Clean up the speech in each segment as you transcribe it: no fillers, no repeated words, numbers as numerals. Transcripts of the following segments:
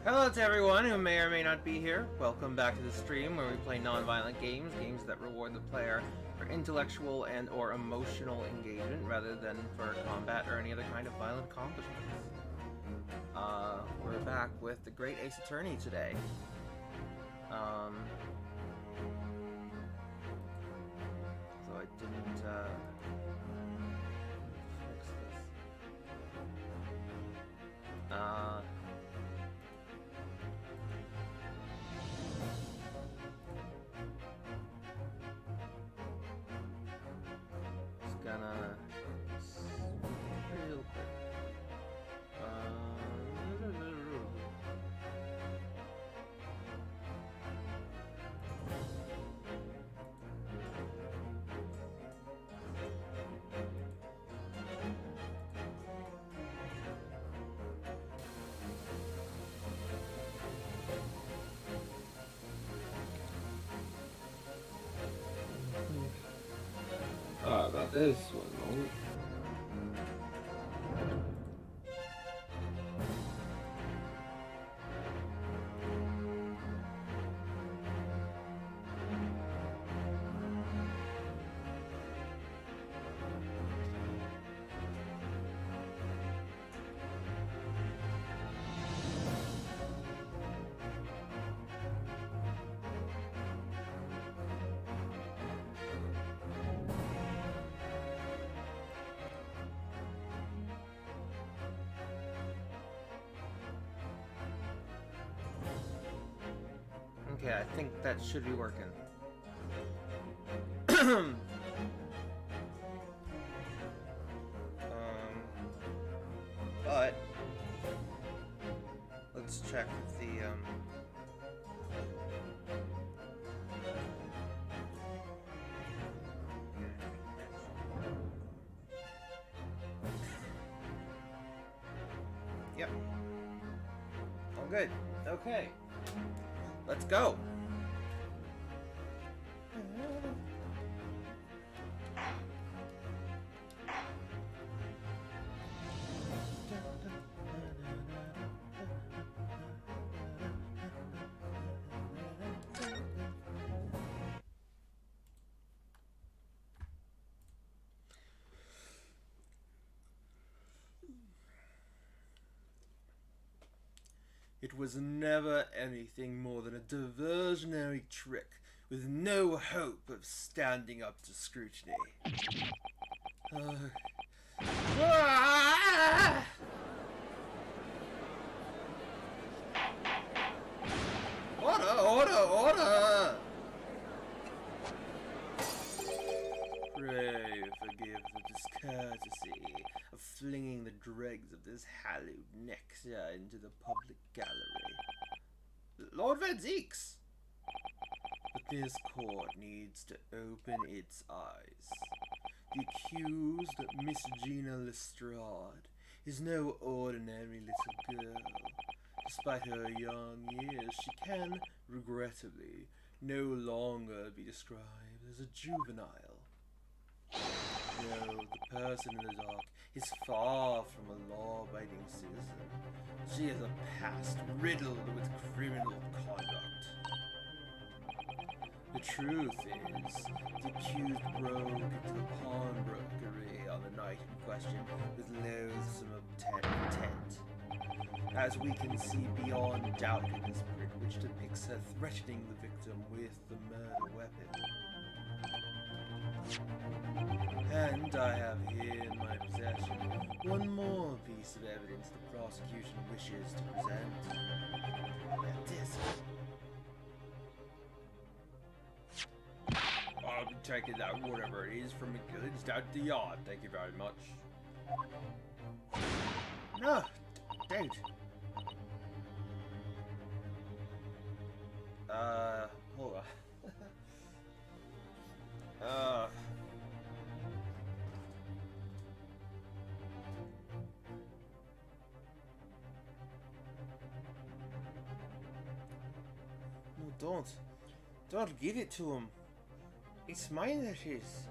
Hello to everyone who may or may not be here. Welcome back to the stream where we play non-violent games, games that reward the player for intellectual and or emotional engagement rather than for combat or any other kind of violent accomplishments. We're back with the Great Ace Attorney today. So I didn't fix this. Gonna real quick. About this one moment. Okay, I think that should be working. But let's check the Yep. All good. Okay. Let's go. It was never anything more than a diversionary trick with no hope of standing up to scrutiny. Order! Pray forgive the discourtesy of flinging the dregs of this hallowed nectar into the public gallery. Lord Van Zeeks! But this court needs to open its eyes. The accused, Miss Gina Lestrade, is no ordinary little girl. Despite her young years, she can, regrettably, no longer be described as a juvenile. No, the person in the dock is far from a law-abiding citizen. She has a past riddled with criminal conduct. The truth is, the accused broke into the pawnbrokery on the night in question with loathsome intent. As we can see beyond doubt in this print, which depicts her threatening the victim with the murder weapon. And I have here in my possession one more piece of evidence the prosecution wishes to present. That disc. I'll be taking that whatever it is from the goods down to the yard. Thank you very much. No, don't. Hold on. No, don't give it to him. It's mine that is.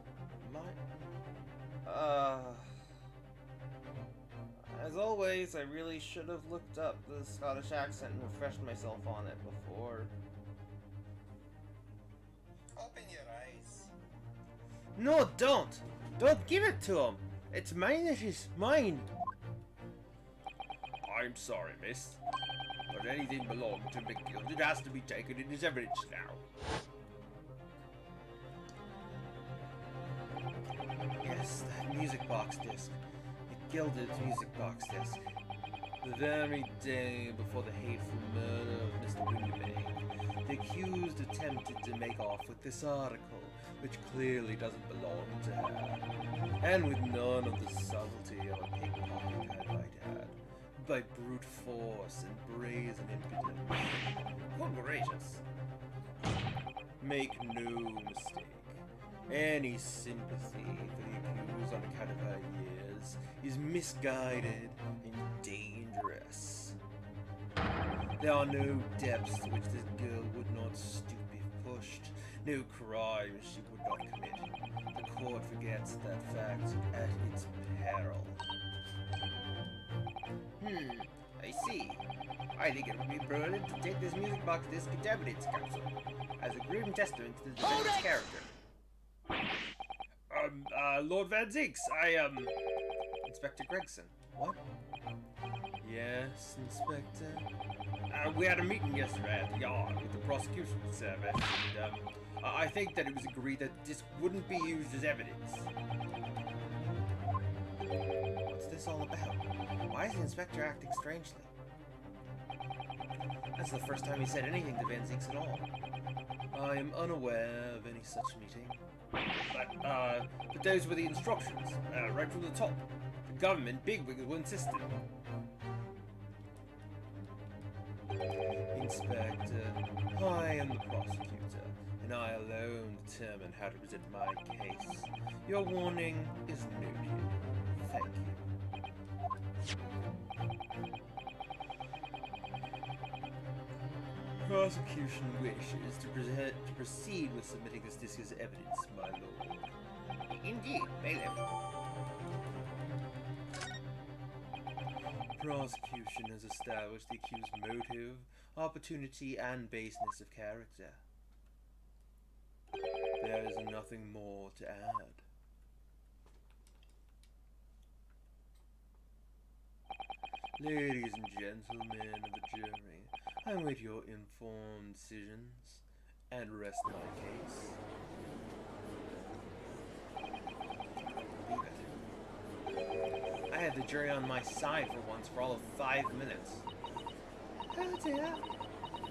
As always, I really should have looked up the Scottish accent and refreshed myself on it before. Open your eyes. No, don't! Don't give it to him! It's mine that is. Mine! I'm sorry, miss. But anything belonging to McGill, it has to be taken in as evidence now. Yes, that music box disc. McGilded's music box disc. The very day before the hateful murder of Mr. Windermere, the accused attempted to make off with this article, which clearly doesn't belong to her, and with none of the subtlety of a pickpocket, I might add, by brute force and brazen impudence. Good gracious! Make no mistake. Any sympathy for the accused on account of her years is misguided and dangerous. There are no depths to which this girl would not stoop if pushed, no crimes she would not commit. The court forgets that fact at its peril. I see. I think it would be prudent to take this music box disc into evidence, counsel, as a grim testament to the defendant's character. Lord Van Zinks, Inspector Gregson. What? Yes, Inspector? We had a meeting yesterday at the yard with the prosecution service, and, I think that it was agreed that this wouldn't be used as evidence. What's this all about? Why is the Inspector acting strangely? That's the first time he said anything to Van Zinks at all. I am unaware of any such meeting. But those were the instructions, right from the top. The government bigwigs will insist on it. Inspector, I am the prosecutor, and I alone determine how to present my case. Your warning is noted. Thank you. Prosecution wishes to proceed with submitting this disc as evidence, my lord. Indeed, bailiff. Prosecution has established the accused's motive, opportunity, and baseness of character. There is nothing more to add. Ladies and gentlemen of the jury, I await your informed decisions and rest my case. I had the jury on my side for once for all of 5 minutes. Oh dear,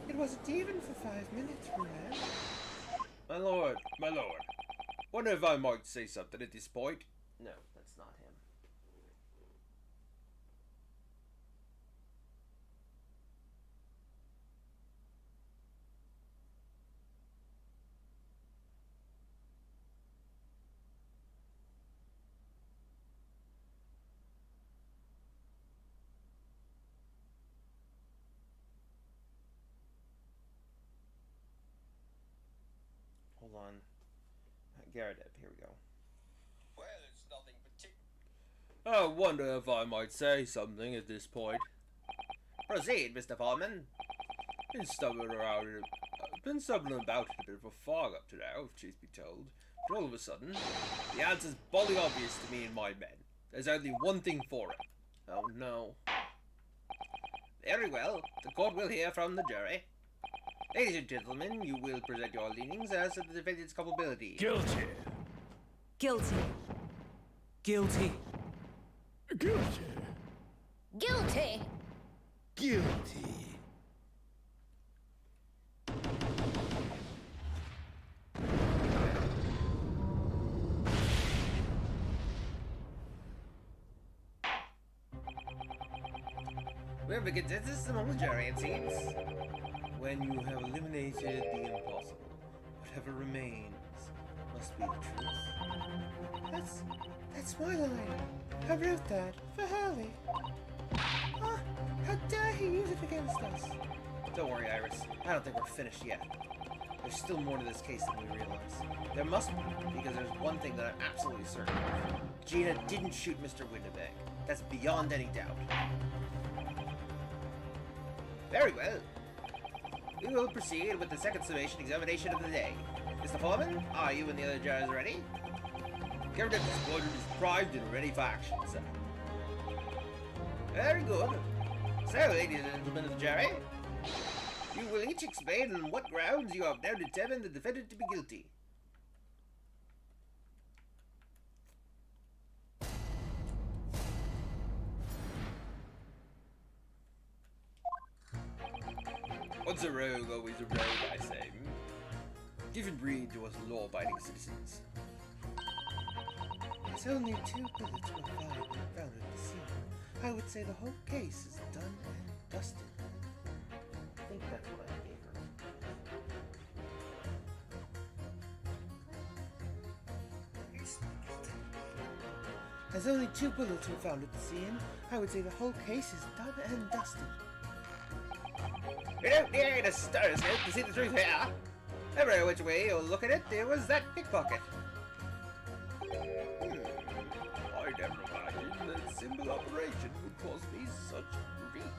it wasn't even for 5 minutes, Red. My lord, what if I might say something at this point? No, that's not him. Hold on. Garrett, here we go. Well, it's I wonder if I might say something at this point. Proceed, Mr. Foreman. Been stumbling about in a bit of a fog up to now, if truth be told. But all of a sudden, the answer's boldly obvious to me and my men. There's only one thing for it. Oh no. Very well. The court will hear from the jury. Ladies and gentlemen, you will present your leanings as to the defendant's culpability. Guilty. Guilty. Guilty. Guilty. Guilty. Guilty. We have a consensus among the jury, it seems. When you have eliminated the impossible, whatever remains must be the truth. That's my line. I wrote that for Hurley. Ah, how dare he use it against us? Don't worry, Iris. I don't think we're finished yet. There's still more to this case than we realize. There must be, because there's one thing that I'm absolutely certain of. Gina didn't shoot Mr. Winnebank. That's beyond any doubt. Very well. We will proceed with the second summation examination of the day. Mr. Foreman, are you and the other jurors ready? Captain Squadron is primed and ready for action, sir. Very good. So, ladies and gentlemen of the jury, you will each explain on what grounds you have now determined the defendant to be guilty. Once a rogue, always a rogue, I say. Given breed to us law-abiding citizens. There's only 2 bullets were found at the scene. I would say the whole case is done and dusted. I think that's what I gave her. As only 2 bullets were found at the scene, I would say the whole case is done and dusted. You don't need a stethoscope to see the truth here. Every which way you look at it, there was that pickpocket. I never imagined that simple operation would cause me such grief.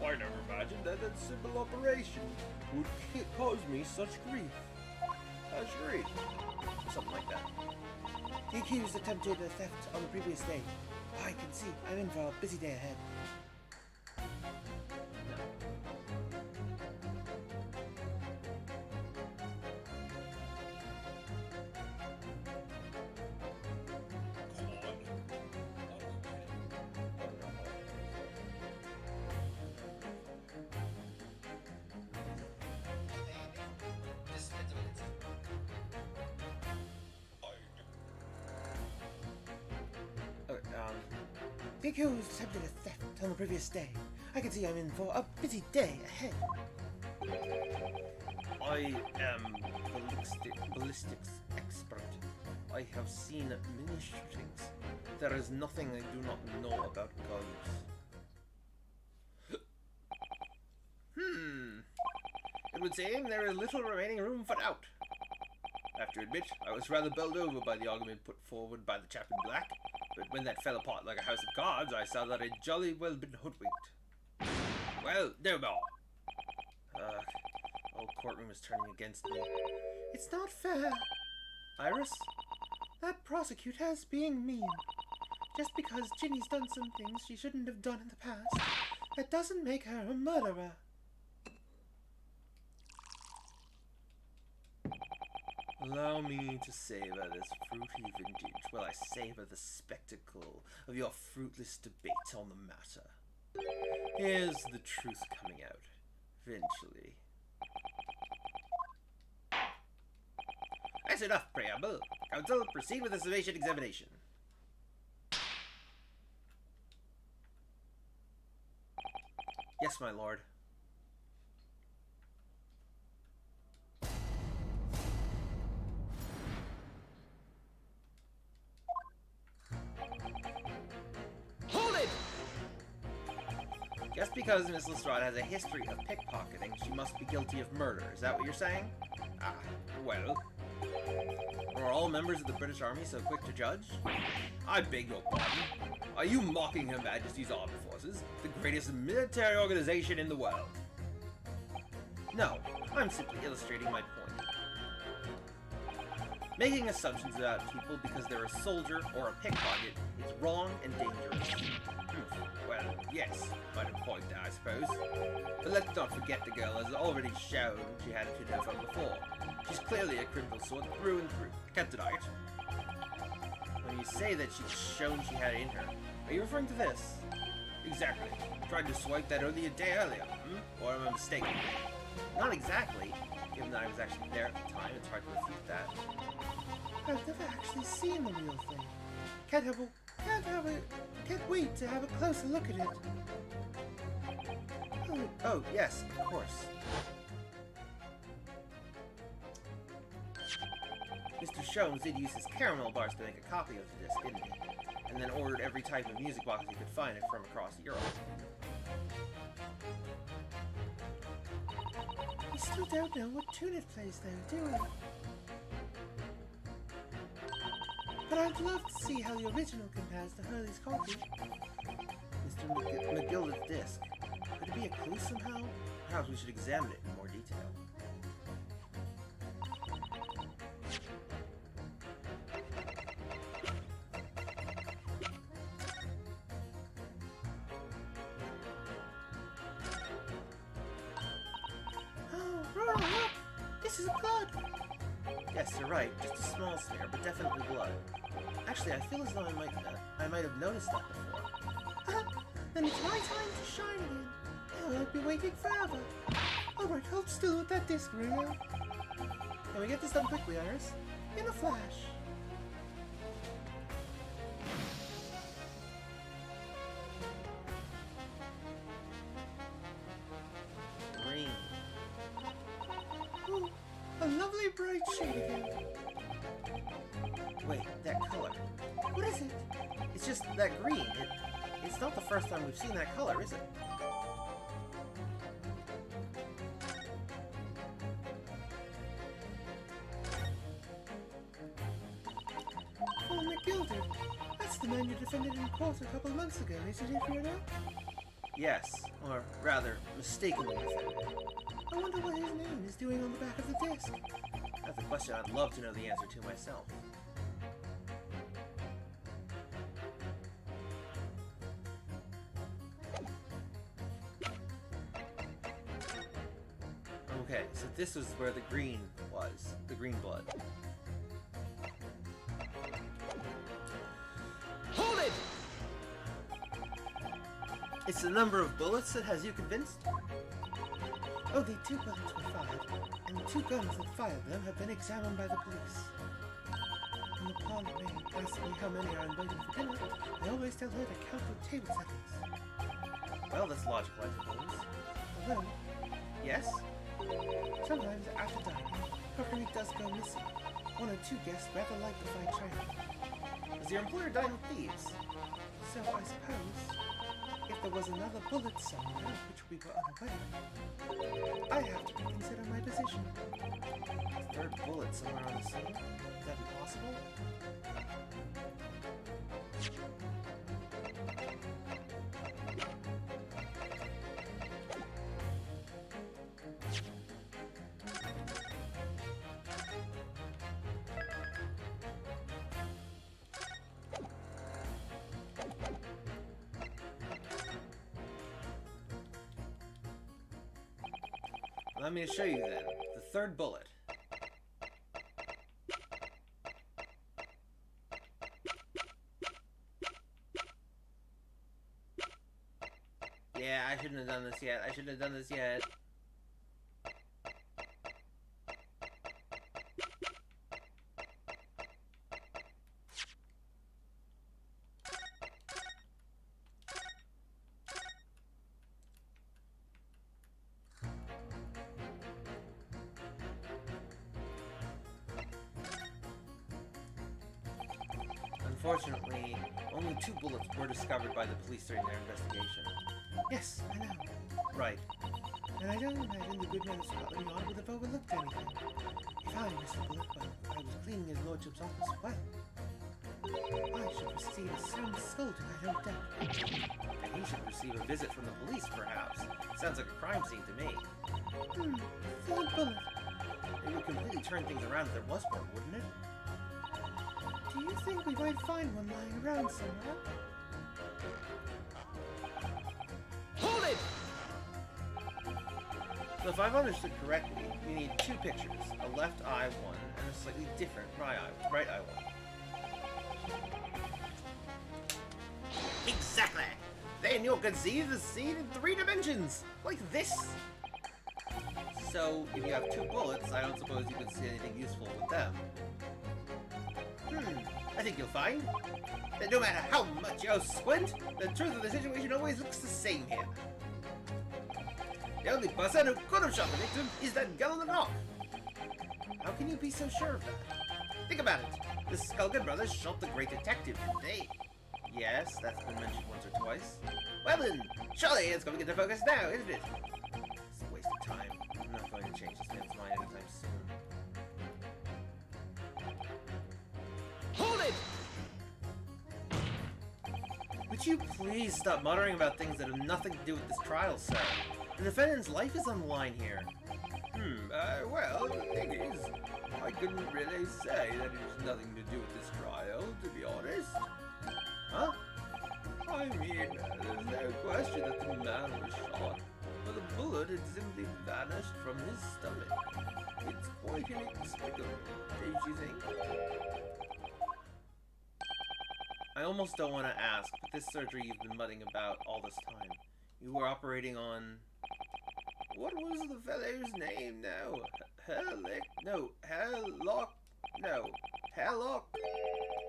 I never imagined that simple operation would cause me such grief. Grief. Something like that. The accused attempted a theft on the previous day. I can see I'm in for a busy day ahead. The accused attempted a theft on the previous day. I can see I'm in for a busy day ahead. I am ballistics expert. I have seen many shootings. There is nothing I do not know about guns. It would seem there is little remaining room for doubt. I have to admit, I was rather bowled over by the argument put forward by the chap in black, but when that fell apart like a house of cards, I saw that I'd jolly well been hoodwinked. Well, no more. The whole courtroom is turning against me. It's not fair. Iris, that prosecutor is being mean. Just because Ginny's done some things she shouldn't have done in the past, that doesn't make her a murderer. Allow me to savor this fruity vintage while I savor the spectacle of your fruitless debate on the matter. Here's the truth coming out, eventually. That's enough preamble. Counsel, proceed with the summation examination. Yes, my lord. Just because Miss Lestrade has a history of pickpocketing, she must be guilty of murder. Is that what you're saying? Ah, well. Are all members of the British Army so quick to judge? I beg your pardon. Are you mocking Her Majesty's Armed Forces, the greatest military organization in the world? No, I'm simply illustrating my point. Making assumptions about people because they're a soldier or a pickpocket is wrong and dangerous. Well, yes, might have point there, I suppose. But let's not forget the girl has already shown she had it in her from before. She's clearly a criminal sort through and through. Can't deny it. When you say that she's shown she had it in her, are you referring to this? Exactly. Tried to swipe that only a day earlier, Or am I mistaken? Not exactly. Given that I was actually there at the time, it's hard to refute that. I've never actually seen the real thing. Can't wait to have a closer look at it. Oh, yes, of course. Mr. Sholmes did use his caramel bars to make a copy of the disc, didn't he? And then ordered every type of music box he could find it from across Europe. We still don't know what tune it plays though, do we? But I'd love to see how the original compares to Hurley's copy. Mr. McGilda's disc. Could it be a clue somehow? Perhaps we should examine it in more detail. Oh, Rory, look! This is blood! Yes, you're right. Just a small smear, but definitely blood. Actually, I feel as though I might have noticed that before. Then it's my time to shine again. Now I'll be waiting forever. Alright, hold still with that disc, Rio. Can we get this done quickly, Iris? In a flash. Green. Ooh, a lovely bright shade again. Wait, that color. What is it? It's just that green. It's not the first time we've seen that color, is it? Oh, McGilder. That's the man you defended in court a couple of months ago, isn't it, Fiona? Yes, or rather, mistakenly defended. I wonder what his name is doing on the back of the disc. That's a question I'd love to know the answer to myself. Okay, so this is where the green was. The green blood. Hold it! It's the number of bullets that has you convinced? Oh, the 2 bullets were fired, and the 2 guns that fired them have been examined by the police. When the parlor maid asks me how many are invited for dinner, I always tell her to count the table settings. Well, that's logical, I suppose. Although, Yes? sometimes after dining, crockery does go missing. 1 or 2 guests rather like the fine china. Does your employer dine with thieves? So I suppose, if there was another bullet somewhere which we were unaware, I have to reconsider my position. Third bullet somewhere on the scene? Could that be possible? Allow me to show you then. The third bullet. Yeah, I shouldn't have done this yet. I shouldn't have done this yet. Unfortunately, only 2 bullets were discovered by the police during their investigation. Yes, I know. Right. And I don't imagine the good man of Scotland Yard would have overlooked anything. If I, Mr. Bullock, I was cleaning his lordship's office, well, I should receive a sound scolding, I don't doubt. And he should receive a visit from the police, perhaps. Sounds like a crime scene to me. Philip Bullock, It would completely turn things around if there was one, wouldn't it? do you think we might find one lying around somewhere? Hold it! So if I've understood correctly, you need two pictures, a left eye one and a slightly different right eye one. Exactly! Then you can see the scene in 3 dimensions! Like this! So, if you have 2 bullets, I don't suppose you can see anything useful with them. I think you'll find that no matter how much you squint, the truth of the situation always looks the same here. The only person who could have shot the victim is that gun on the knob. How can you be so sure of that? Think about it. The Skulkin brothers shot the great detective, didn't they? Yes, that's been mentioned once or twice. Well then, surely it's going to get the focus now, isn't it? It's a waste of time. I'm not going to change this man's mind anytime soon. Hold it! Would you please stop muttering about things that have nothing to do with this trial, sir? The defendant's life is on the line here. Well, the thing is, I couldn't really say that it has nothing to do with this trial, to be honest. Huh? I mean, there's no question that the man was shot, but the bullet had simply vanished from his stomach. It's quite inexplicable, don't you think? I almost don't want to ask, but this surgery you've been mudding about all this time, you were operating on... What was the fellow's name now?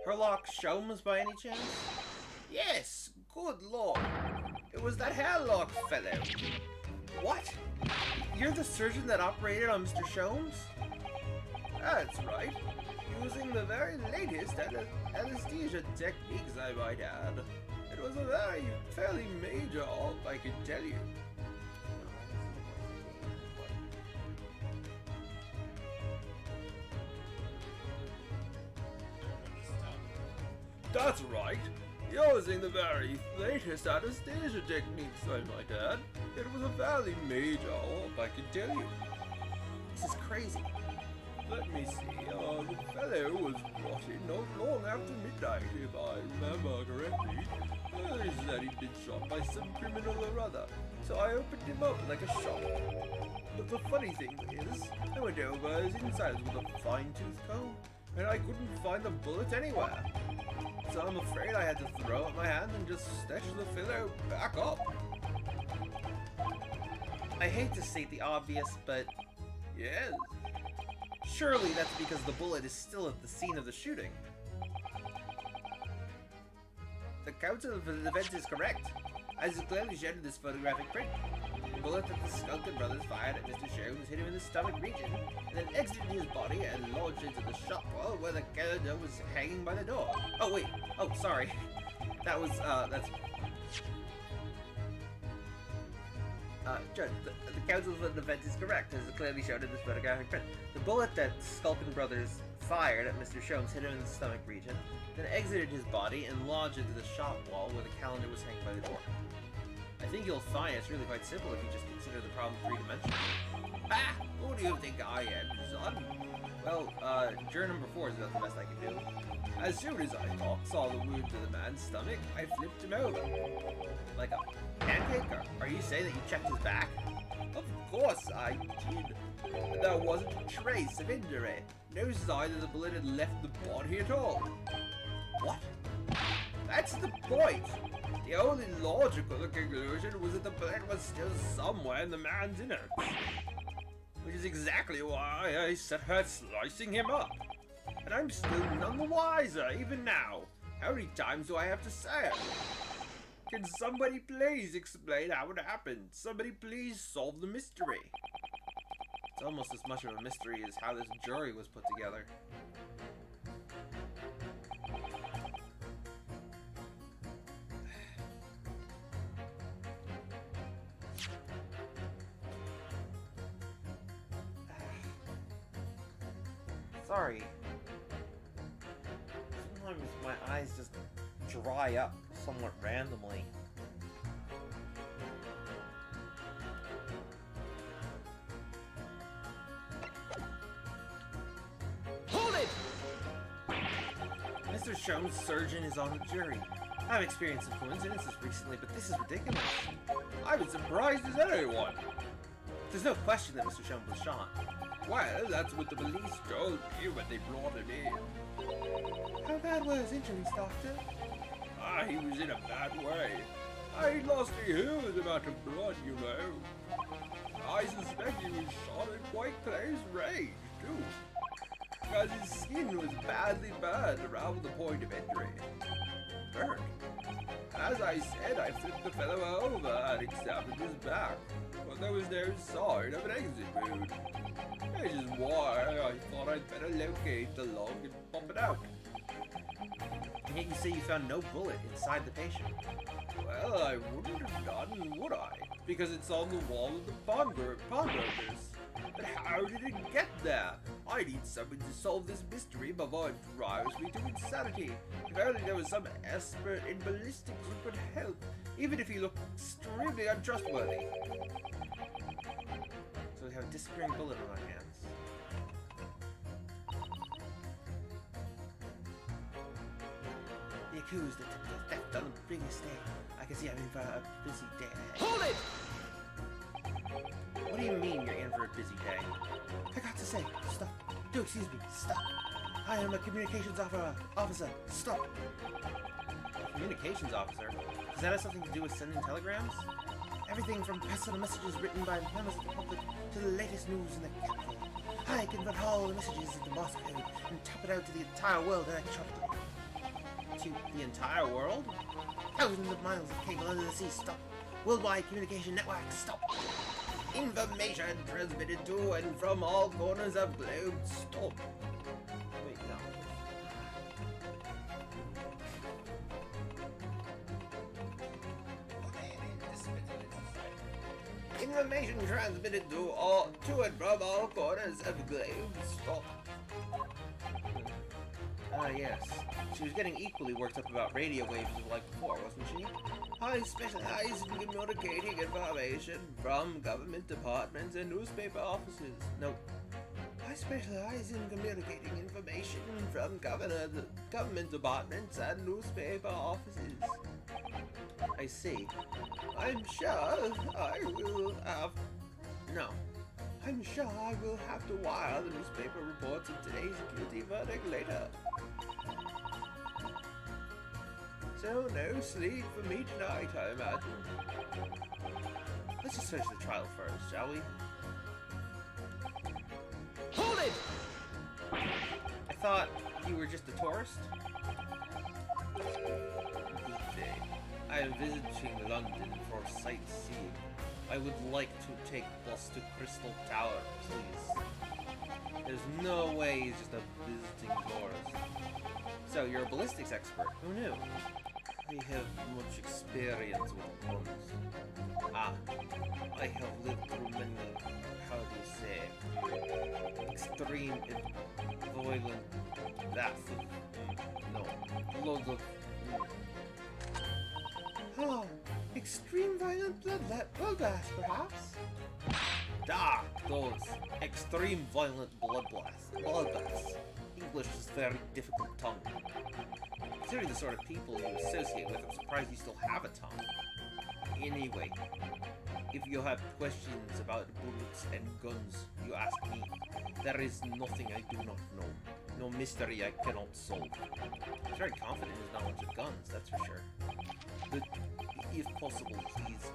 Herlock Sholmes by any chance? Yes, good lord. It was that Herlock fellow. What? You're the surgeon that operated on Mr. Sholmes? That's right. Using the very latest anesthesia techniques, I might add. It was a fairly major op, I can tell you. That's right. Using the very latest anesthesia techniques, I might add. It was a fairly major op, I can tell you. This is crazy. Let me see. The fellow was brought in not long after midnight, if I remember correctly. He said he'd been shot by some criminal or other, so I opened him up like a shop. But the funny thing is, I went over his insides with a fine-tooth comb, and I couldn't find the bullet anywhere. So I'm afraid I had to throw up my hand and just stitch the fellow back up. I hate to state the obvious, but yes. Surely that's because the bullet is still at the scene of the shooting. The counsel of the defense is correct, as is clearly shown in this photographic print. The bullet that the Skulkin brothers fired at Mr. Sholmes hit him in the stomach region, and then exited his body and lodged into the shop wall where the calendar was hanging by the door. Oh wait, oh sorry. That was, Judge, the counsel for the defense is correct, as is clearly shown in this photographic print. The bullet that Skulkin brothers fired at Mr. Sholmes hit him in the stomach region, then exited his body and lodged into the shop wall where the calendar was hanging by the door. I think you'll find it's really quite simple if you just consider the problem three-dimensional. Ah! Who do you think I am, son? Well, juror number 4 is about the best I can do. As soon as I saw the wound to the man's stomach, I flipped him over. Like a pancake? Are you saying that you checked his back? Of course I did. There wasn't a trace of injury. No sign that the bullet had left the body at all. What? That's the point. The only logical conclusion was that the bullet was still somewhere in the man's innards. Which is exactly why I set her slicing him up. And I'm still none the wiser, even now. How many times do I have to say it? Can somebody please explain how it happened? Somebody please solve the mystery. It's almost as much of a mystery as how this jury was put together. Sorry. Sometimes my eyes just dry up somewhat randomly. Hold it! Mr. Sholmes' surgeon is on the jury. I've experienced some coincidences recently, but this is ridiculous. I'm as surprised as anyone. There's no question that Mr. Sholmes was shot. Well, that's what the police told me when they brought him in. How bad were his injuries, Doctor? He was in a bad way. He lost a huge amount of blood, you know. I suspect he was shot at quite close range, too. Because his skin was badly burned around the point of injury. Burned? As I said, I flipped the fellow over and examined his back, but there was no sign of an exit wound. Which is why I thought I'd better locate the lung and pump it out. And yet you say you found no bullet inside the patient. Well, I wouldn't have done, would I? Because it's on the wall of the pawnbrokers. But how did it get there? I need someone to solve this mystery before it drives me to insanity. If only there was some expert in ballistics who could help, even if he looked extremely untrustworthy. So we have a disappearing bullet on our hands. The accused attempted theft on the previous day. I can see I'm in for a busy day ahead. Hold it! What do you mean you're in for a busy day? I got to say, stop. Do excuse me, stop. I am a communications officer. Stop. A communications officer? Does that have something to do with sending telegrams? Everything from personal messages written by members of the public to the latest news in the capital. I convert all the messages into Morse code and top it out to the entire world electronically. To the entire world? Thousands of miles of cable under the sea, stop. Worldwide communication network, stop. Information transmitted to and from all corners of globe, stop. Wait, no. Information transmitted to and from all corners of globe, stop. Yes. She was getting equally worked up about radio waves like before, wasn't she? I specialize in communicating information from government departments and newspaper offices. No. I specialize in communicating information from government departments and newspaper offices. I see. I'm sure I will have... No. I'm sure I will have to wire the newspaper reports of today's guilty verdict later. So no sleep for me tonight, I imagine. Let's just finish the trial first, shall we? Hold it! I thought you were just a tourist? Good day. I am visiting London for sightseeing. I would like to take bus to Crystal Tower, please. There's no way he's just a visiting tourist. So, you're a ballistics expert. Who knew? I have much experience with guns. I have lived through many, how do you say, extreme and violent deaths of, loads of... Oh, extreme violent bloodbaths, perhaps? Those extreme violent bloodbaths. English is a very difficult tongue. Considering the sort of people you associate with, I'm surprised you still have a tongue. Anyway, if you have questions about bullets and guns, you ask me. There is nothing I do not know. No mystery I cannot solve. He's very confident in his knowledge of guns, that's for sure. But, if possible, please,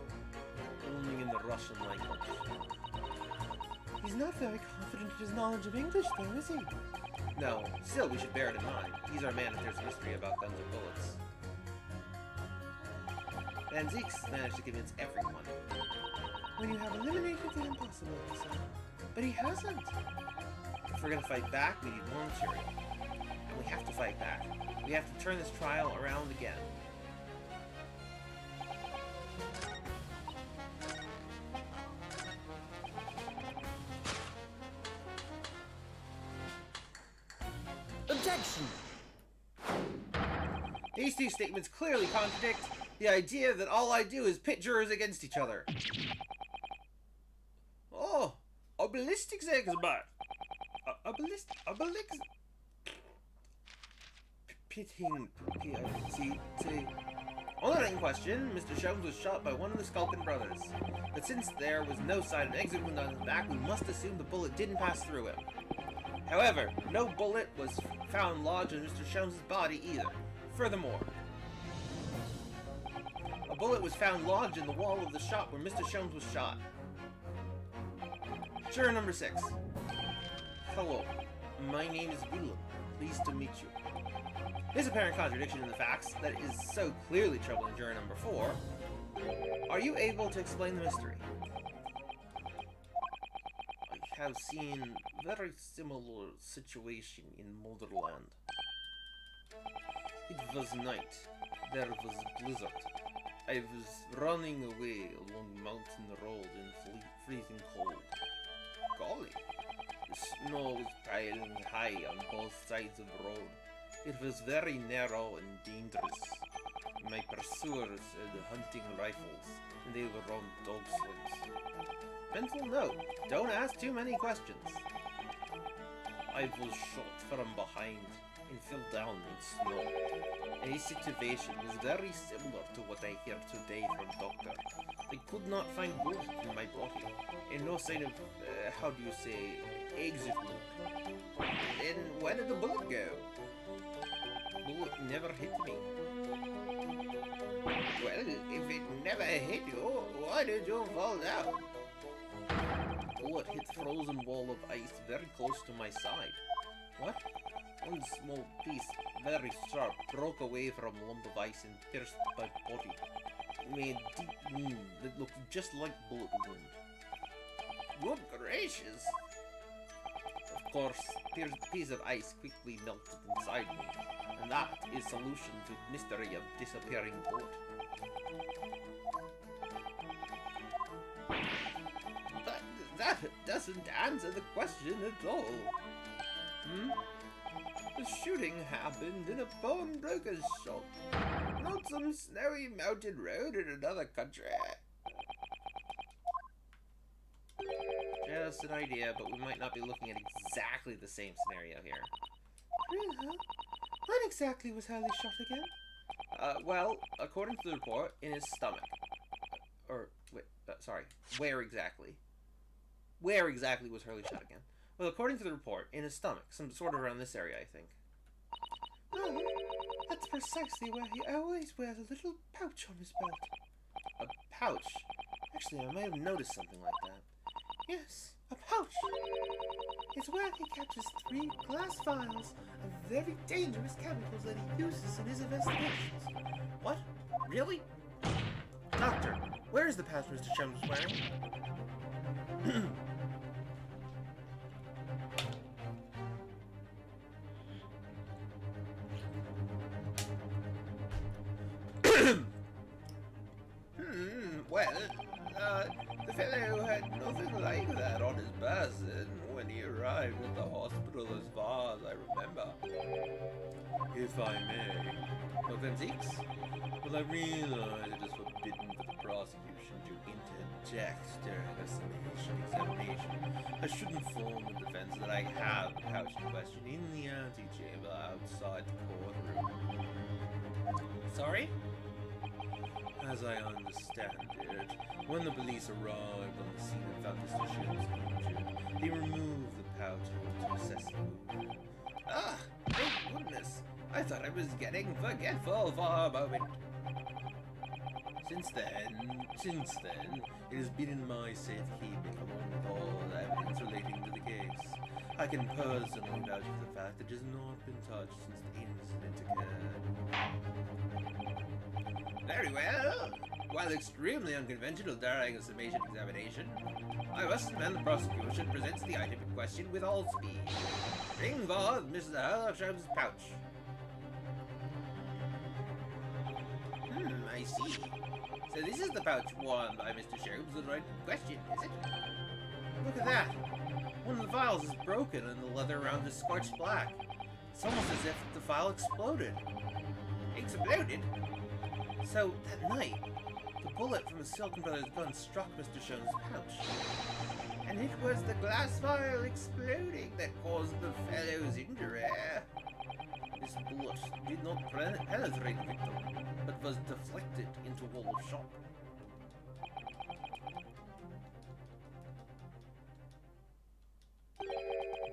only in the Russian language. He's not very confident in his knowledge of English, though, is he? No, still we should bear it in mind. He's our man if there's a mystery about guns and bullets. And Zeke's managed to convince everyone. When you have eliminated the impossible, he said. But he hasn't. If we're gonna fight back, we need more material. And we have to fight back. We have to turn this trial around again. Objection! These two statements clearly contradict the idea that all I do is pit jurors against each other. Oh, a ballistics expert. A ballistics... Pitting... See... On the written question, Mr. Sholmes was shot by one of the Skulkin brothers. But since there was no sign of an exit wound on his back, we must assume the bullet didn't pass through him. However, no bullet was found lodged in Mr. Sholmes' body either. Furthermore, a bullet was found lodged in the wall of the shop where Mr. Sholmes was shot. Juror number 6. Hello, my name is Willem. Pleased to meet you. This apparent contradiction in the facts that is so clearly troubling juror number 4. Are you able to explain the mystery? I have seen very similar situation in Motherland. It was night. There was blizzard. I was running away along mountain road in freezing cold. Golly, the snow was piling high on both sides of the road. It was very narrow and dangerous. My pursuers had hunting rifles, and they were on dog sleds. Mental note, don't ask too many questions. I was shot from behind and fell down in snow. A situation was very similar to what I hear today from doctor. They could not find bullet in my body, and no sign of, how do you say, exit wound. Then where did the bullet go? Bullet never hit me. Well, if it never hit you, why did you fall down? Bullet hit frozen wall of ice very close to my side. What? One small piece, very sharp, broke away from a lump of ice and pierced my body. It made a deep wound that looked just like bullet wound. Good gracious! Of course, the piece of ice quickly melted inside me, and that is solution to the mystery of disappearing bullet. That doesn't answer the question at all. The shooting happened in a pawnbroker's shop, not some snowy mountain road in another country. Just an idea, but we might not be looking at exactly the same scenario here. Really? When exactly was Hurley shot again? Well, according to the report, in his stomach. Sorry, where exactly? Where exactly was Hurley shot again? Well, according to the report, in his stomach, some sort of around this area, I think. No, that's precisely where he always wears a little pouch on his belt. A pouch? Actually, I might have noticed something like that. Yes, a pouch. It's where he catches 3 glass vials of very dangerous chemicals that he uses in his investigations. What? Really? Doctor, where is the pouch Mr. Sholmes was wearing? Well, the fellow had nothing like that on his person when he arrived at the hospital as far as I remember. If I may. No offense, well, I realize it is forbidden for the prosecution to interject during a summation examination. I should inform the defense that I have the pouch in question in the antechamber outside the courtroom. Sorry? As I understand it, when the police arrived on the scene and found Mr. Sholmes injured, they removed the pouch to assess the wound. Ah, thank goodness! I thought I was getting forgetful for a moment. Since then, it has been in my safekeeping along with all the evidence relating to the case. I can personally vouch for the fact that it has not been touched since the incident occurred. Very well. While extremely unconventional during a summation examination, I must demand the prosecution presents the item in question with all speed. Bring forth Mrs. Sholmes' pouch. I see. So this is the pouch worn by Mr. Sholmes in right question, is it? Look at that. One of the vials is broken and the leather around is scorched black. It's almost as if the file exploded. Exploded? So, that night, the bullet from the Silken Brothers' gun struck Mr. Shone's pouch. And it was the glass vial exploding that caused the fellow's injury. This bullet did not penetrate the victim, but was deflected into wall of shop.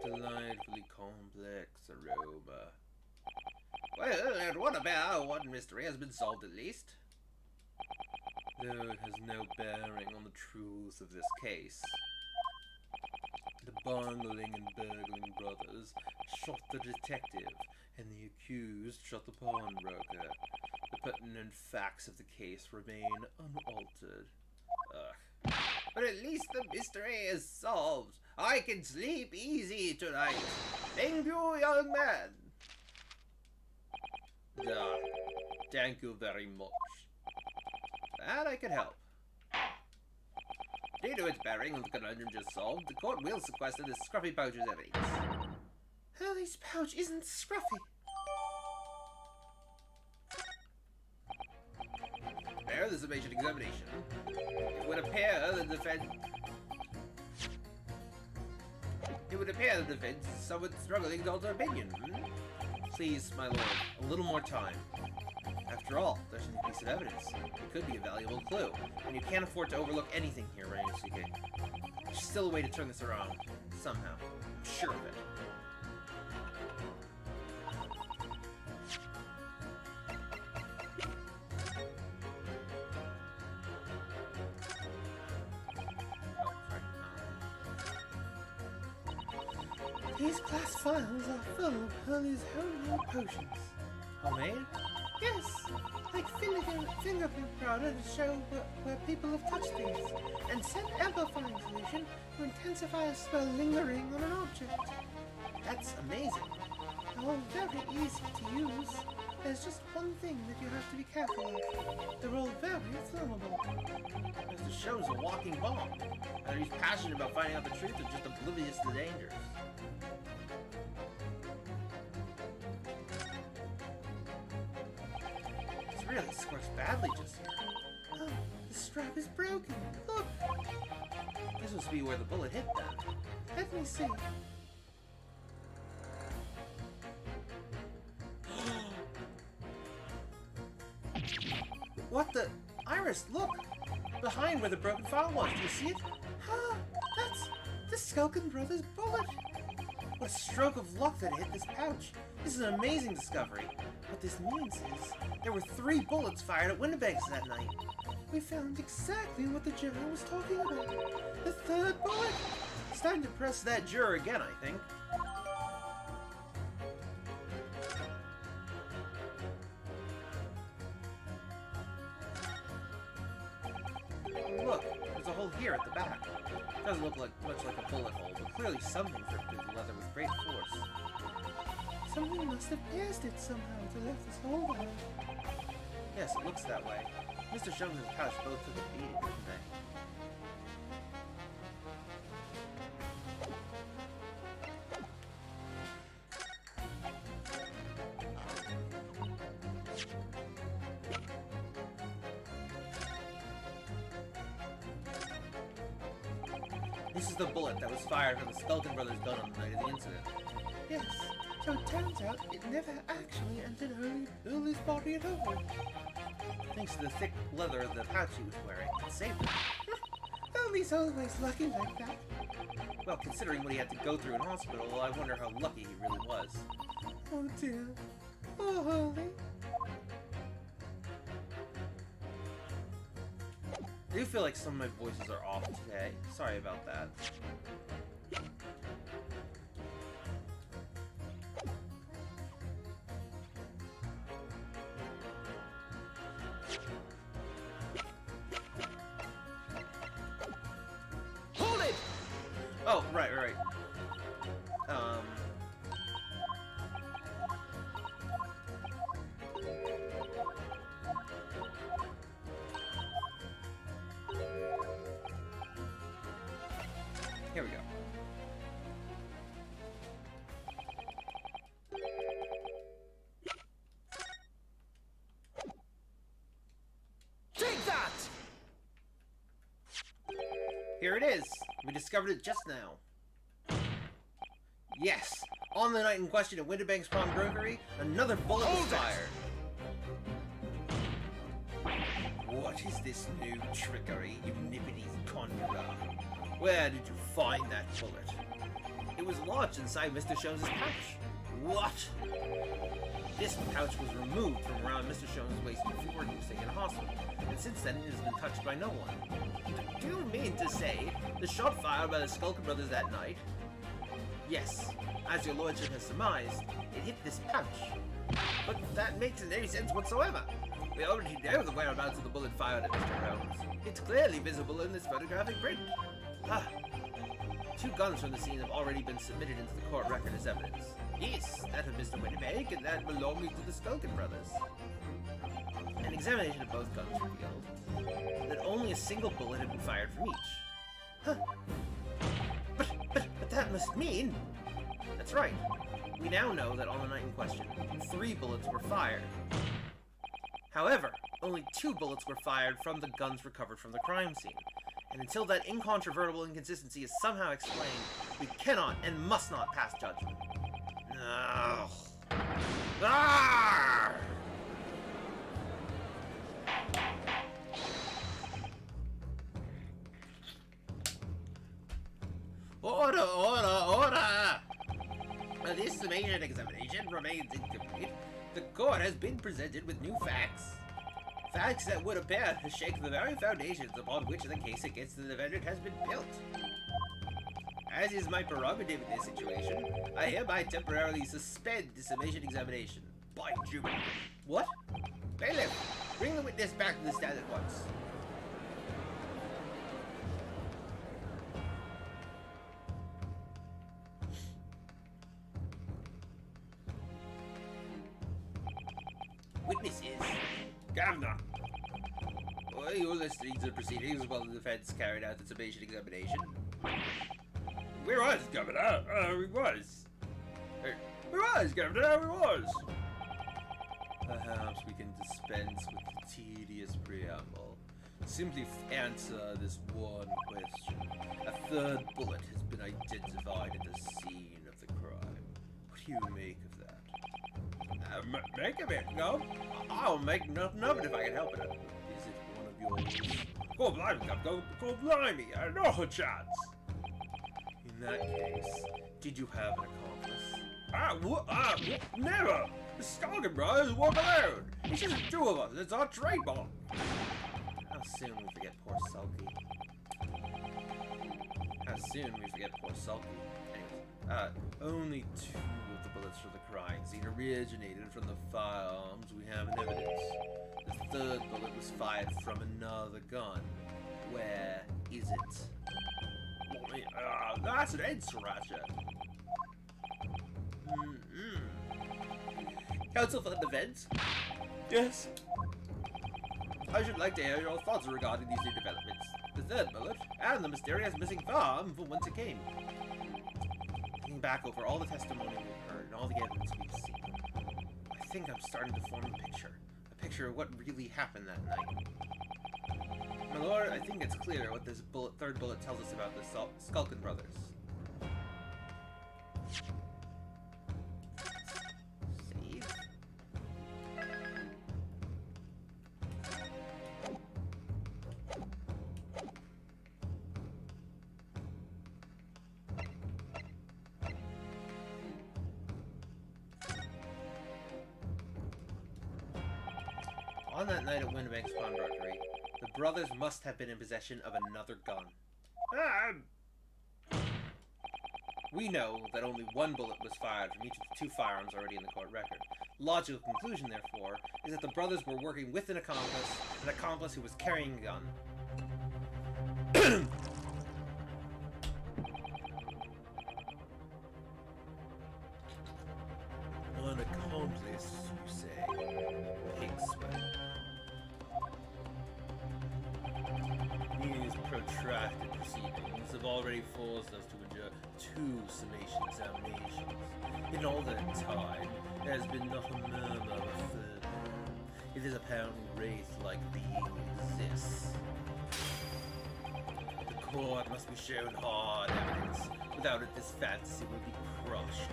Delightfully complex aroma. Well, and what about one mystery has been solved at least? Though it has no bearing on the truth of this case. The bungling and burgling brothers shot the detective, and the accused shot the pawnbroker. The pertinent facts of the case remain unaltered. Ugh. But at least the mystery is solved. I can sleep easy tonight. Thank you, young man. Thank you very much. That I can help. Due to its bearing on the conundrum just solved, the court will sequester this scruffy pouch's evidence. Hurley's pouch isn't scruffy. Prepare the summation examination. It would appear the defense is somewhat struggling to alter opinion. Please, my lord, a little more time. After all, there's a new piece of evidence. It could be a valuable clue, and you can't afford to overlook anything here, Renisuke. There's still a way to turn this around. Somehow. I'm sure of it. These glass files are full of Hurley's homemade potions. Homemade? Yes, like fingerprint powder to show where people have touched these, and scent amplifying solution to intensify a smell lingering on an object. That's amazing. They're all very easy to use. There's just one thing that you have to be careful of. They're all very flammable. Mr. Sho's a walking bomb. Either he's passionate about finding out the truth or just oblivious to dangers. This really squirts badly just here. Oh, the strap is broken. Look, This must be where the bullet hit then. let me see. What the? Iris, look! Behind where the broken file was, do you see it? Ah, that's the Skulkin Brothers bullet. What a stroke of luck that it hit this pouch. This is an amazing discovery. What this means is, there were 3 bullets fired at Winnebags that night. We found exactly what the juror was talking about. The third bullet. It's time to press that juror again, I think. Look, there's a hole here at the back. Doesn't look much like a bullet hole, but clearly something ripped through the leather with great force. Someone must have pierced it somehow to left this hole there. Yes, it looks that way. Mr. Jones and his pouch both took a beating, didn't they? This is the bullet that was fired from the Skelton Brothers' gun on the night of the incident. Yes, so it turns out it never actually entered Hurley's body at all. Thanks to the thick leather of the pouch he was wearing, it saved him. Hurley's always lucky like that. Well, considering what he had to go through in hospital, I wonder how lucky he really was. Oh dear. Oh, Hurley. I do feel like some of my voices are off today. Sorry about that. Hold it! Oh, right. Here we go. Here it is. We discovered it just now. Yes, on the night in question at Winterbank's Pawnbrokery, another bullet was fired. What is this new trickery, you nippity conjurer? Where did you find that bullet? It was lodged inside Mr. Jones's pouch. What? This pouch was removed from around Mr. Jones's waist before he was taken to hospital, and since then it has been touched by no one. Do you mean to say the shot fired by the Skulker brothers that night? Yes, as your lordship has surmised, it hit this pouch. But that makes any sense whatsoever. We already know the whereabouts of the bullet fired at Mr. Holmes. It's clearly visible in this photographic print. Ah, 2 guns from the scene have already been submitted into the court record as evidence. Yes, that of Mr. Winterbank and that belonging to the Skulkin brothers. An examination of both guns revealed that only a single bullet had been fired from each. Huh. But that must mean... That's right. We now know that on the night in question, 3 bullets were fired. However, only 2 bullets were fired from the guns recovered from the crime scene. And until that incontrovertible inconsistency is somehow explained, we cannot and must not pass judgment. No. Ah! Order, order, order! This summation examination remains incomplete. The court has been presented with new facts. Facts that would appear to shake the very foundations upon which the case against the defendant has been built. As is my prerogative in this situation, I hereby temporarily suspend the summation examination. By Jupiter. What? Bailiff, bring the witness back to the stand at once. Witnesses. Governor. Well, you're listening to the proceedings while the defense carried out the summation examination. We was, Governor. We was. We was, Governor. We was. Perhaps we can dispense with the tedious preamble. Simply answer this one question. A 3rd bullet has been identified at the scene of the crime. What do you make of that? Make of it, no? I'll make nothing of it if I can help it. Is it one of yours? Go blimey, go blimey, no chance. In that case, did you have an accomplice? Never! The Skulkin brothers walk alone! It's just the 2 of us, it's our trademark! How soon we forget poor Sulky. How soon we forget poor Sulky. Anyways, only 2 of the bullets from the crime scene originated from the firearms we have in evidence. The 3rd bullet was fired from another gun. Where is it? That's an head scratcher. Counsel for the defense? Yes. I should like to hear your thoughts regarding these new developments. The 3rd bullet, and the mysterious missing firearm from whence it came. Looking back over all the testimony we've heard and all the evidence we've seen, I think I'm starting to form a picture of what really happened that night. My lord, I think it's clear what this 3rd bullet tells us about the Skulkin brothers. Save. On that night at Winterbank's Pawnbrokery, the brothers must have been in possession of another gun. We know that only 1 bullet was fired from each of the 2 firearms already in the court record. Logical conclusion, therefore, is that the brothers were working with an accomplice who was carrying a gun. An accomplice, you say? Pig sweat. These protracted proceedings have already forced us to endure 2 summation examinations. In all that time, there has been not a murmur of a 3rd one. It is apparently wraith-like being exists. The court must be shown hard evidence. Without it, this fantasy will be crushed.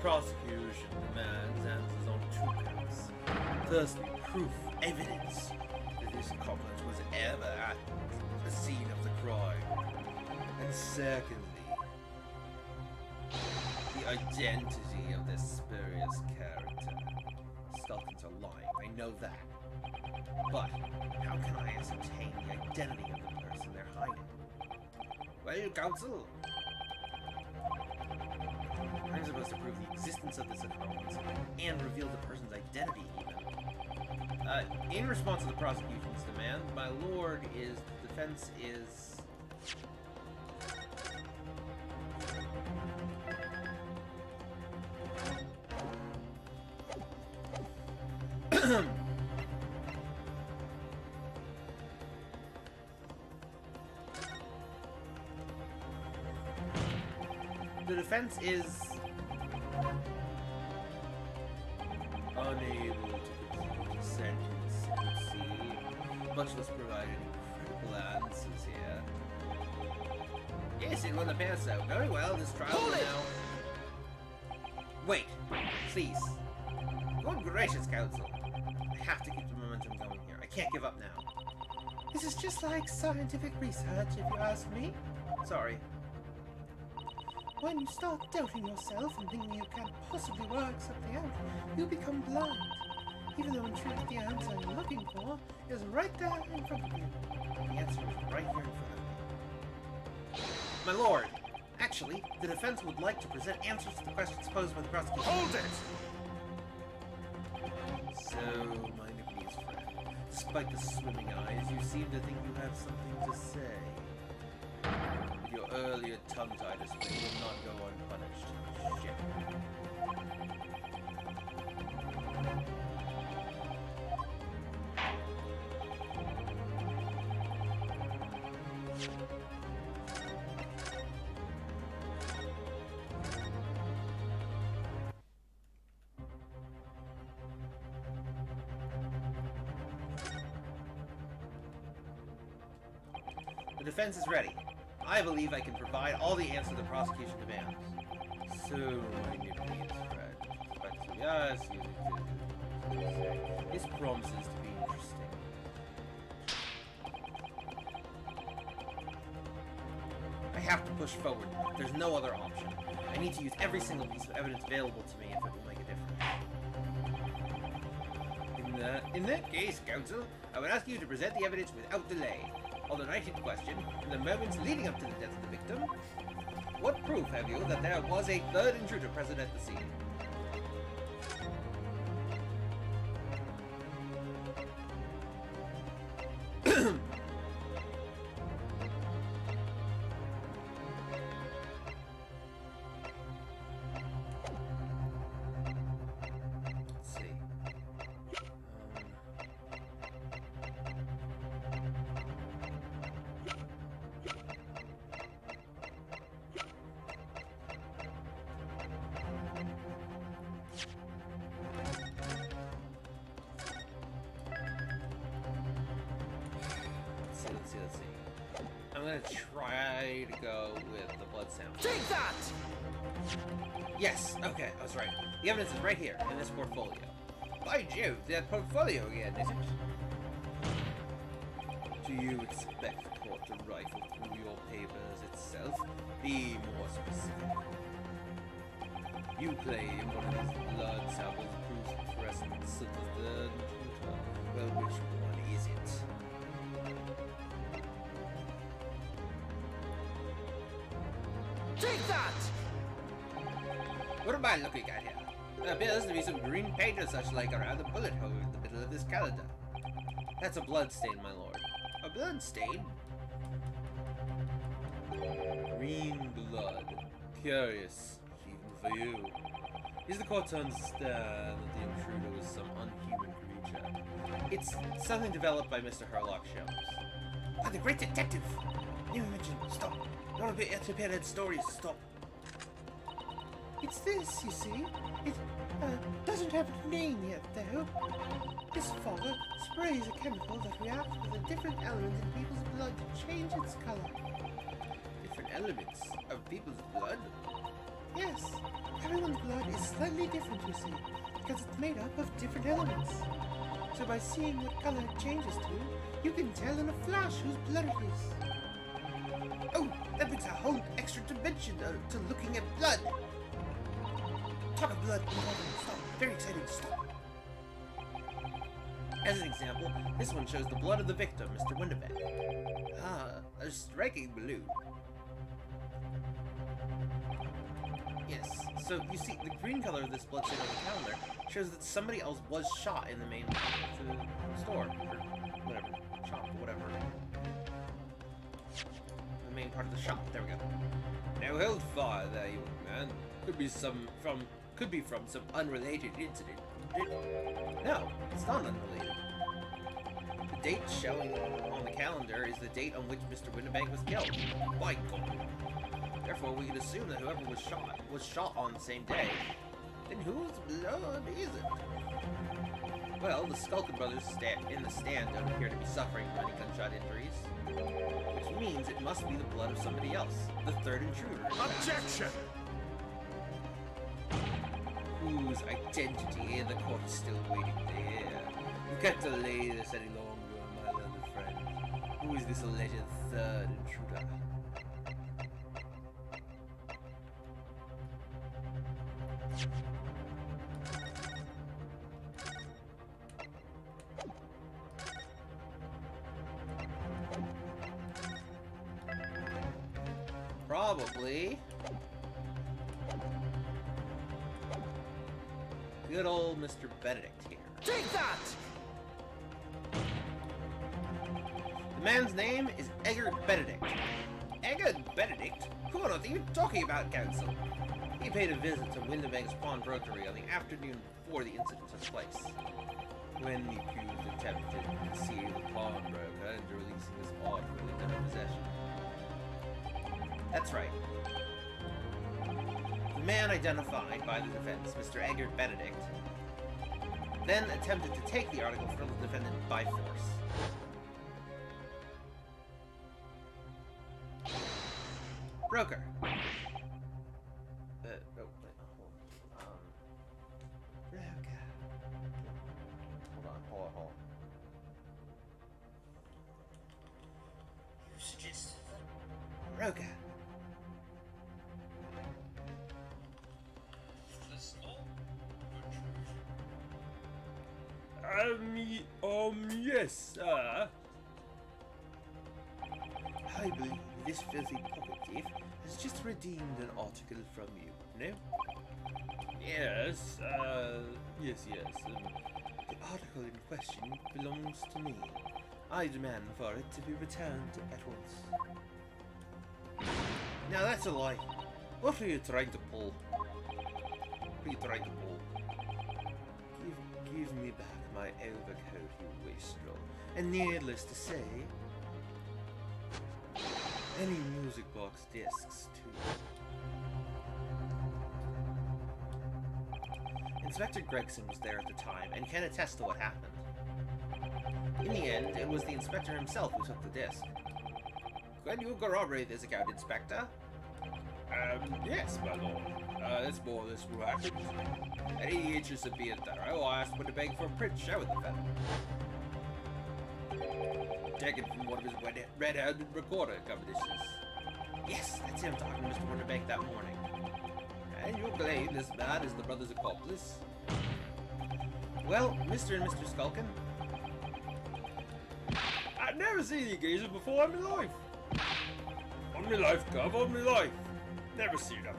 Prosecution demands answers on 2 counts. Firstly, proof, evidence that this accomplice was ever at the scene of the crime. And secondly, the identity of this spurious character. Skeletons are lying, I know that. But how can I ascertain the identity of the person they're hiding? Well, counsel, I'm supposed to prove the existence of this accomplice and reveal the person's identity, even. In response to the prosecution's demand, my lord, the defense is... The defense is unable to complete a sentence, you see, much less provide any credible answers here. Yes, it will appear so. Very well, this trial will now... Wait, please. Good gracious, counsel. I have to keep the momentum going here. I can't give up now. This is just like scientific research, if you ask me. Sorry. When you start doubting yourself and thinking you can't possibly work something out, you become blind. Even though in truth the answer you're looking for is right there in front of you. The answer is right here in front of me. My lord, actually, the defense would like to present answers to the questions posed by the prosecution. Hold it! So, my Nepalese friend, despite the swimming eyes, you seem to think you have something to say. Your earlier tongue-tied display will not go unpunished. Shit. The defense is ready. I believe I can provide all the answers the prosecution demands. So, my Nepalese friend, yes, this promises to be interesting. I have to push forward. There's no other option. I need to use every single piece of evidence available to me if it will make a difference. In that case, counsel, I would ask you to present the evidence without delay. On the night in question, in the moments leading up to the death of the victim, what proof have you that there was a third intruder present at the scene? Let's see. Let's see. I'm gonna try to go with the blood sample. Take that! Yes, okay, I was right. The evidence is right here, in this portfolio. By Jove, that portfolio again, is it? Do you expect the court to rifle through your papers itself? Be more specific. You claim one of these blood samples proves the presence of the third intruder. Well, which one is it? Take that! What am I looking at here? There appears to be some green paint or such like around the bullet hole in the middle of this calendar. That's a blood stain, my lord. A blood stain? Green blood. Curious, even for you. Is the court to understand that the intruder was some unhuman creature? It's something developed by Mr. Herlock Shelves. By the great detective! New invention, stop! Not a bit antipated stories, stop! It's this, you see. Doesn't have a name yet, though. His father sprays a chemical that reacts with a different element in people's blood to change its color. Different elements of people's blood? Yes, everyone's blood is slightly different, you see, because it's made up of different elements. So by seeing what color it changes to, you can tell in a flash whose blood it is. Oh, that brings a whole extra dimension to looking at blood. Talk of blood, stop. Very exciting, stop. As an example, this one shows the blood of the victim, Mr. Winterbank. Ah, a striking balloon. Yes, so you see, the green color of this blood stain on the calendar shows that somebody else was shot in the main store, or whatever, shop, whatever. The main part of the shop, there we go. Now hold fire there, young man. Could be from some unrelated incident. No, it's not unrelated. The date showing on the calendar is the date on which Mr. Winterbank was killed. By God. Therefore, we can assume that whoever was shot on the same day. Then whose blood is it? Well, the Skulkin brothers in the stand don't appear to be suffering from any gunshot injuries, which means it must be the blood of somebody else, the third intruder. Objection! Whose identity the court is still waiting to hear. You can't delay this any longer, my learned friend. Who is this alleged third intruder? Probably good old Mr. Benedict here. Take that! The man's name is Eggert Benedict. Eggert Benedict? Who on earth are you talking about, counsel? He paid a visit to Winterbank's pawnbrokery on the afternoon before the incident took place, when the accused attempted to conceal the pawnbroker into releasing his article into her possession. That's right. The man identified by the defense, Mr. Eggert Benedict, then attempted to take the article from the defendant by force. Broker. Oh, wait, hold on. Broker. Hold on. You suggested that? Broker. Yes, sir. I believe this filthy pocket thief has just redeemed an article from you, no? Yes, yes. The article in question belongs to me. I demand for it to be returned at once. Now that's a lie. What are you trying to pull? Give me back my overcoat, you wastrel. And needless to say, any music box discs too. Inspector Gregson was there at the time and can attest to what happened. In the end, it was the inspector himself who took the disc. Can you corroborate this account, Inspector? Yes, my lord. That's more or less what happened. At 80 inches of being thorough, I asked him to beg for a print show with the fellow. Taken from one of his red-handed recorder competitions. Yes, that's him talking to Mr. Winterbank that morning. And you claim this man is the brother's accomplice? Well, Mr. and Mr. Skulkin, I've never seen the geezers before in my life. On my life, Gov, on my life. Never seen them.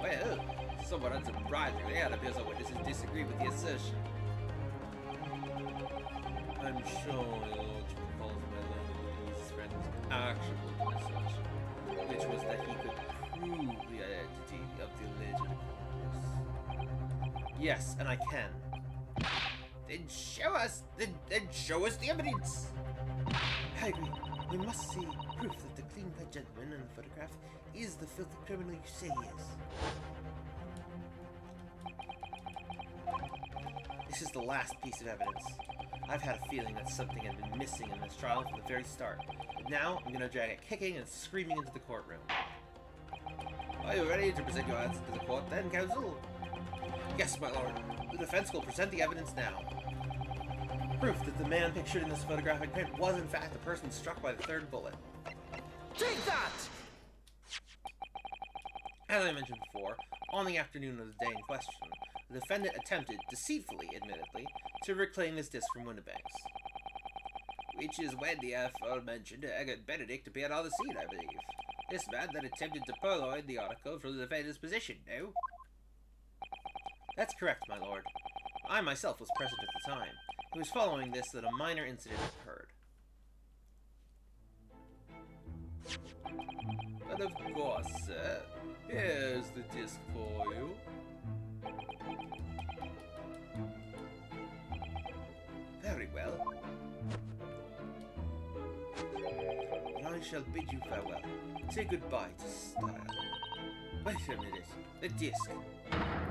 Well, somewhat unsurprisingly, it appears our witnesses disagree with the assertion. I'm sure your lordship recalls my learned his friend's actual assertion, which was that he could prove the identity of the alleged accomplice. Yes, and I can. Then show us the evidence. I agree. We must see proof that the clean-cut gentleman in the photograph is the filthy criminal you say he is. This is the last piece of evidence. I've had a feeling that something had been missing in this trial from the very start. But now, I'm gonna drag it kicking and screaming into the courtroom. Are you ready to present your answer to the court then, counsel? Yes, my lord. The defense will present the evidence now. Proof that the man pictured in this photographic print was in fact the person struck by the third bullet. Take that! As I mentioned before, on the afternoon of the day in question, the defendant attempted, deceitfully admittedly, to reclaim his disc from Windibanks. Which is when the aforementioned Egbert Benedict appeared on the scene, I believe. This man then attempted to purloin the article from the defendant's position, no? That's correct, my lord. I myself was present at the time. It was following this that a minor incident occurred. And of course, sir, here's the disc for you. Very well. And I shall bid you farewell. Say goodbye to style. Wait a minute. The disc.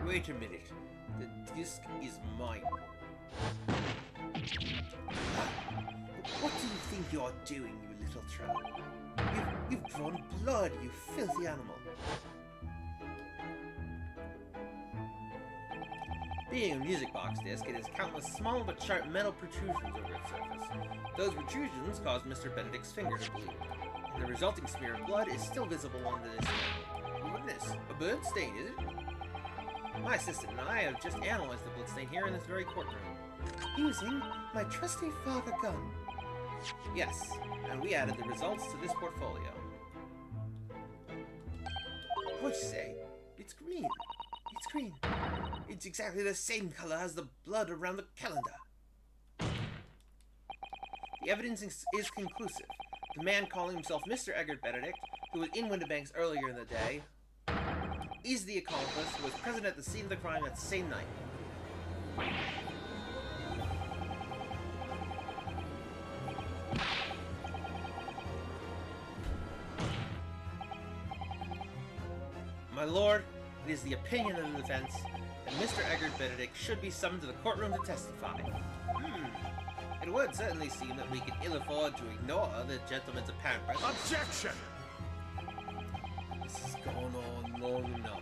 Wait a minute. The disc is mine. What do you think you're doing, you little troll? You've drawn blood, you filthy animal. Being a music box disc, it has countless small but sharp metal protrusions over its surface. Those protrusions caused Mr. Benedict's finger to bleed. And the resulting smear of blood is still visible under this thing. Goodness, a blood stain, is it? My assistant and I have just analyzed the blood stain here in this very courtroom. Using my trusty father gun. Yes, and we added the results to this portfolio. What'd you say? It's green. It's green. It's exactly the same color as the blood around the calendar. The evidence is conclusive. The man calling himself Mr. Egbert Benedict, who was in Windibanks earlier in the day, is the accomplice who was present at the scene of the crime that same night. My lord, it is the opinion of the defense that Mr. Egbert Benedict should be summoned to the courtroom to testify. It would certainly seem that we can ill afford to ignore the gentleman's apparent presence. Objection! This has gone on long enough.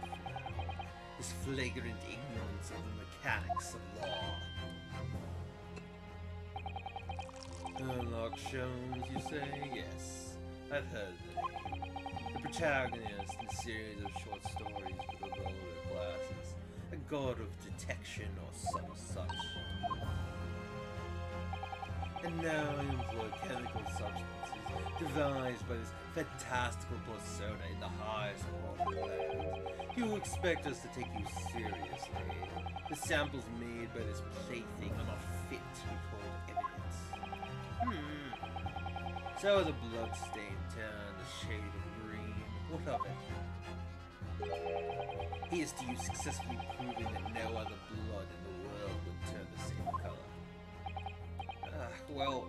This flagrant ignorance of the mechanics of law. Sherlock Holmes, you say? Yes, I've heard the name. The protagonist in a series of short stories for the lower classes. A god of detection or some such. And now I employ chemical substances devised by this fantastical persona in the highest court of the land. You expect us to take you seriously. The samples made by this plaything are not fit to be called evidence. So the bloodstain turned the shade of green. What of it? Here's to you successfully proving that no other blood in the world would turn the same color. Well...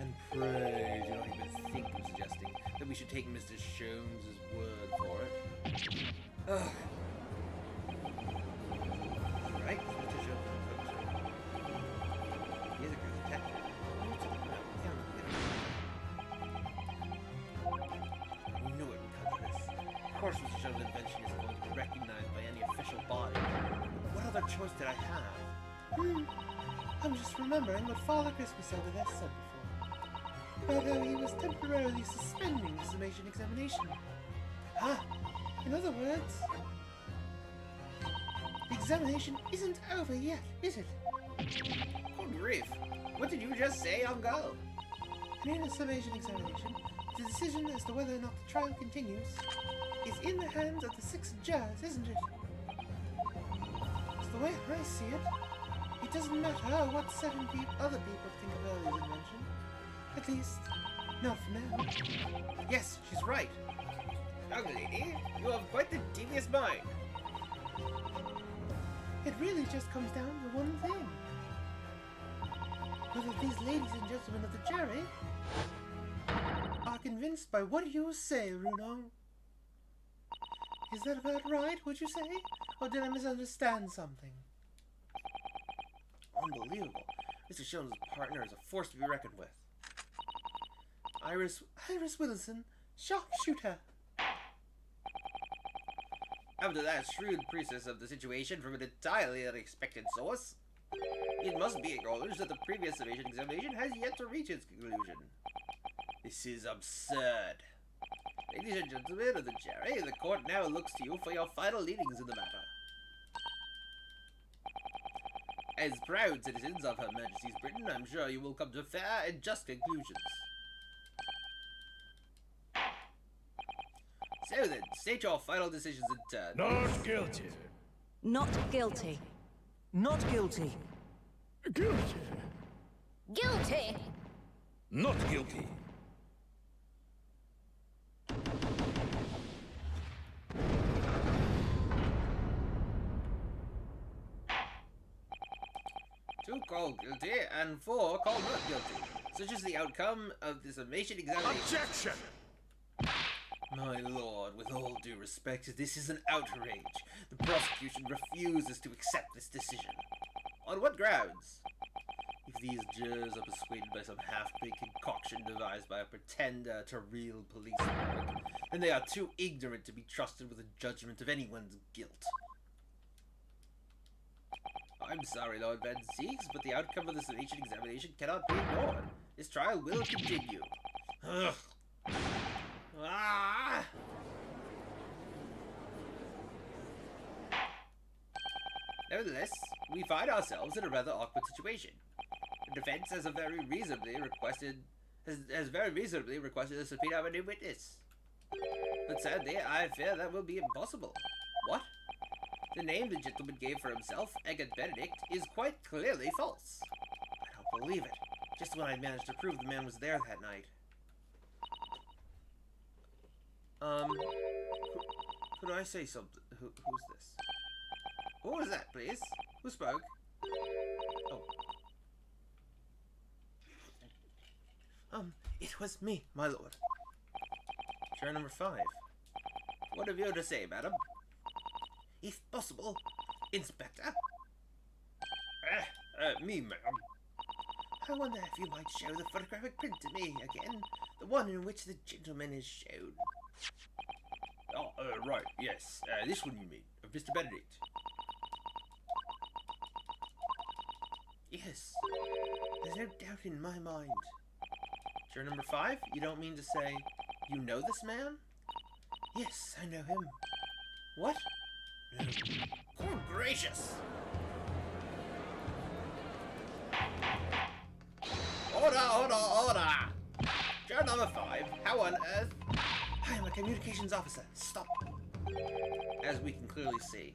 And pray do not even think of suggesting that we should take Mr. Sholmes' word for it. Ugh. Right, Mr. Sholmes. He is a great detective. We knew it would come to this. Of course Mr. Sholmes' invention is going to be recognized by any official body. What other choice did I have? I'm just remembering what Father Christmas over there said before. About how he was temporarily suspending the summation examination. In other words, the examination isn't over yet, is it? Good grief. What did you just say, Uncle? And in a summation examination, the decision as to whether or not the trial continues is in the hands of the 6 jurors, isn't it? It's the way I see it. It doesn't matter what other people think of Early's invention. At least, not for now. Yes, she's right. Young lady, you have quite the devious mind. It really just comes down to one thing. Whether these ladies and gentlemen of the jury are convinced by what you say, Runo. Is that about right, would you say? Or did I misunderstand something? Unbelievable. Mr. Jones' partner is a force to be reckoned with. Iris Wilson, sharpshooter. After that shrewd process of the situation from an entirely unexpected source, it must be acknowledged that the previous summation examination has yet to reach its conclusion. This is absurd. Ladies and gentlemen of the jury, the court now looks to you for your final leadings in the matter. As proud citizens of Her Majesty's Britain, I'm sure you will come to fair and just conclusions. So then, state your final decisions in turn. Not guilty. Not guilty. Not guilty. Guilty. Guilty! Not guilty. Two called guilty and four called not guilty. Such is the outcome of the summation examination. Objection! My lord, with all due respect, this is an outrage. The prosecution refuses to accept this decision. On what grounds? If these jurors are persuaded by some half-baked concoction devised by a pretender to real police work, then they are too ignorant to be trusted with the judgment of anyone's guilt. I'm sorry, Lord Van Zeeks, but the outcome of the summation examination cannot be ignored. This trial will continue. Ugh. Ah! Nevertheless, we find ourselves in a rather awkward situation. The defense has very reasonably requested a subpoena of a new witness. But sadly, I fear that will be impossible. What? The name the gentleman gave for himself, Egan Benedict, is quite clearly false. I don't believe it. Just when I managed to prove the man was there that night. Could I say something? Who's this? Who was that, please? Who spoke? Oh. It was me, my lord. Chair number 5. What have you to say, madam? If possible, Inspector. Me, madam. I wonder if you might show the photographic print to me again. The one in which the gentleman is shown. Oh, right, yes. This one you mean, of Mr. Benedict. Yes. There's no doubt in my mind. Chair number 5, you don't mean to say you know this man? Yes, I know him. What? No. Good gracious! Order! Chair number 5, how on earth? I am a communications officer. Stop. As we can clearly see.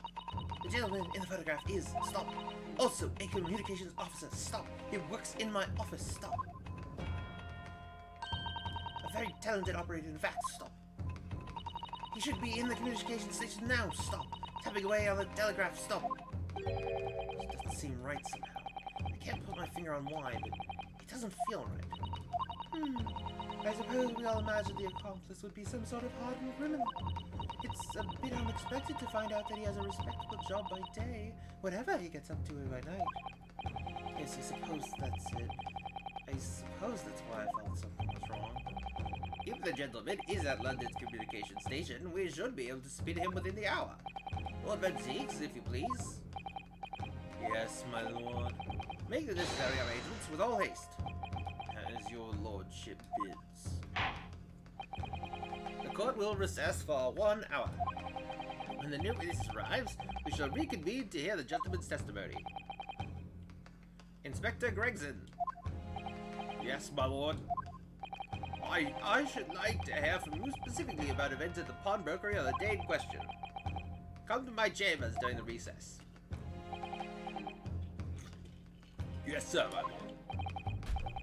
The gentleman in the photograph is. Stop. Also, a communications officer. Stop. He works in my office. Stop. A very talented operator, in fact. Stop. He should be in the communications station now. Stop. Tapping away on the telegraph. Stop. It doesn't seem right somehow. I can't put my finger on why, but it doesn't feel right. I suppose we all imagined the accomplice would be some sort of hardened criminal. It's a bit unexpected to find out that he has a respectable job by day, whatever he gets up to by night. Yes, I suppose that's it. I suppose that's why I felt something was wrong. If the gentleman is at London's communication station, we should be able to speed him within the hour. Lord Van Zeeks, if you please. Yes, my lord. Make the necessary arrangements with all haste. As your lordship bids. The court will recess for 1 hour. When the new witness arrives, we shall reconvene to hear the gentleman's testimony. Inspector Gregson. Yes, my lord. I should like to hear from you specifically about events at the pawnbrokery on the day in question. Come to my chambers during the recess. Yes, sir, my lord.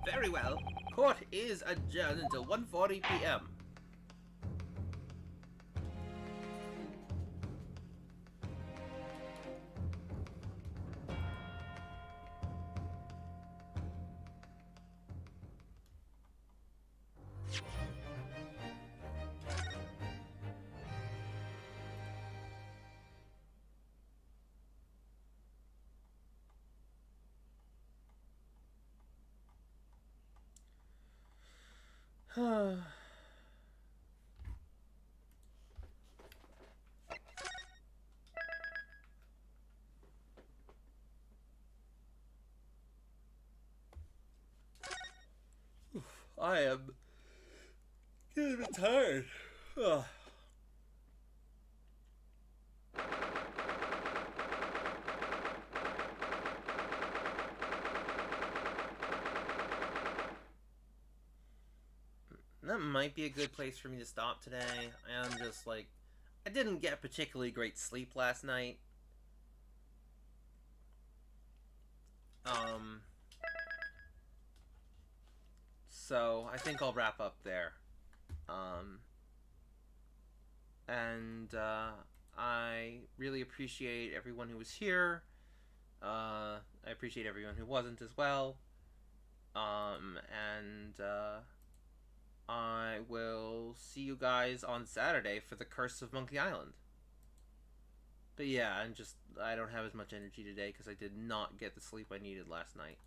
Very well. Court is adjourned until 1:40 p.m. I am getting a bit tired. Ugh. That might be a good place for me to stop today. I am just like, I didn't get particularly great sleep last night. So I think I'll wrap up there. I really appreciate everyone who was here. I appreciate everyone who wasn't as well. I will see you guys on Saturday for the Curse of Monkey Island. But yeah, I don't have as much energy today because I did not get the sleep I needed last night.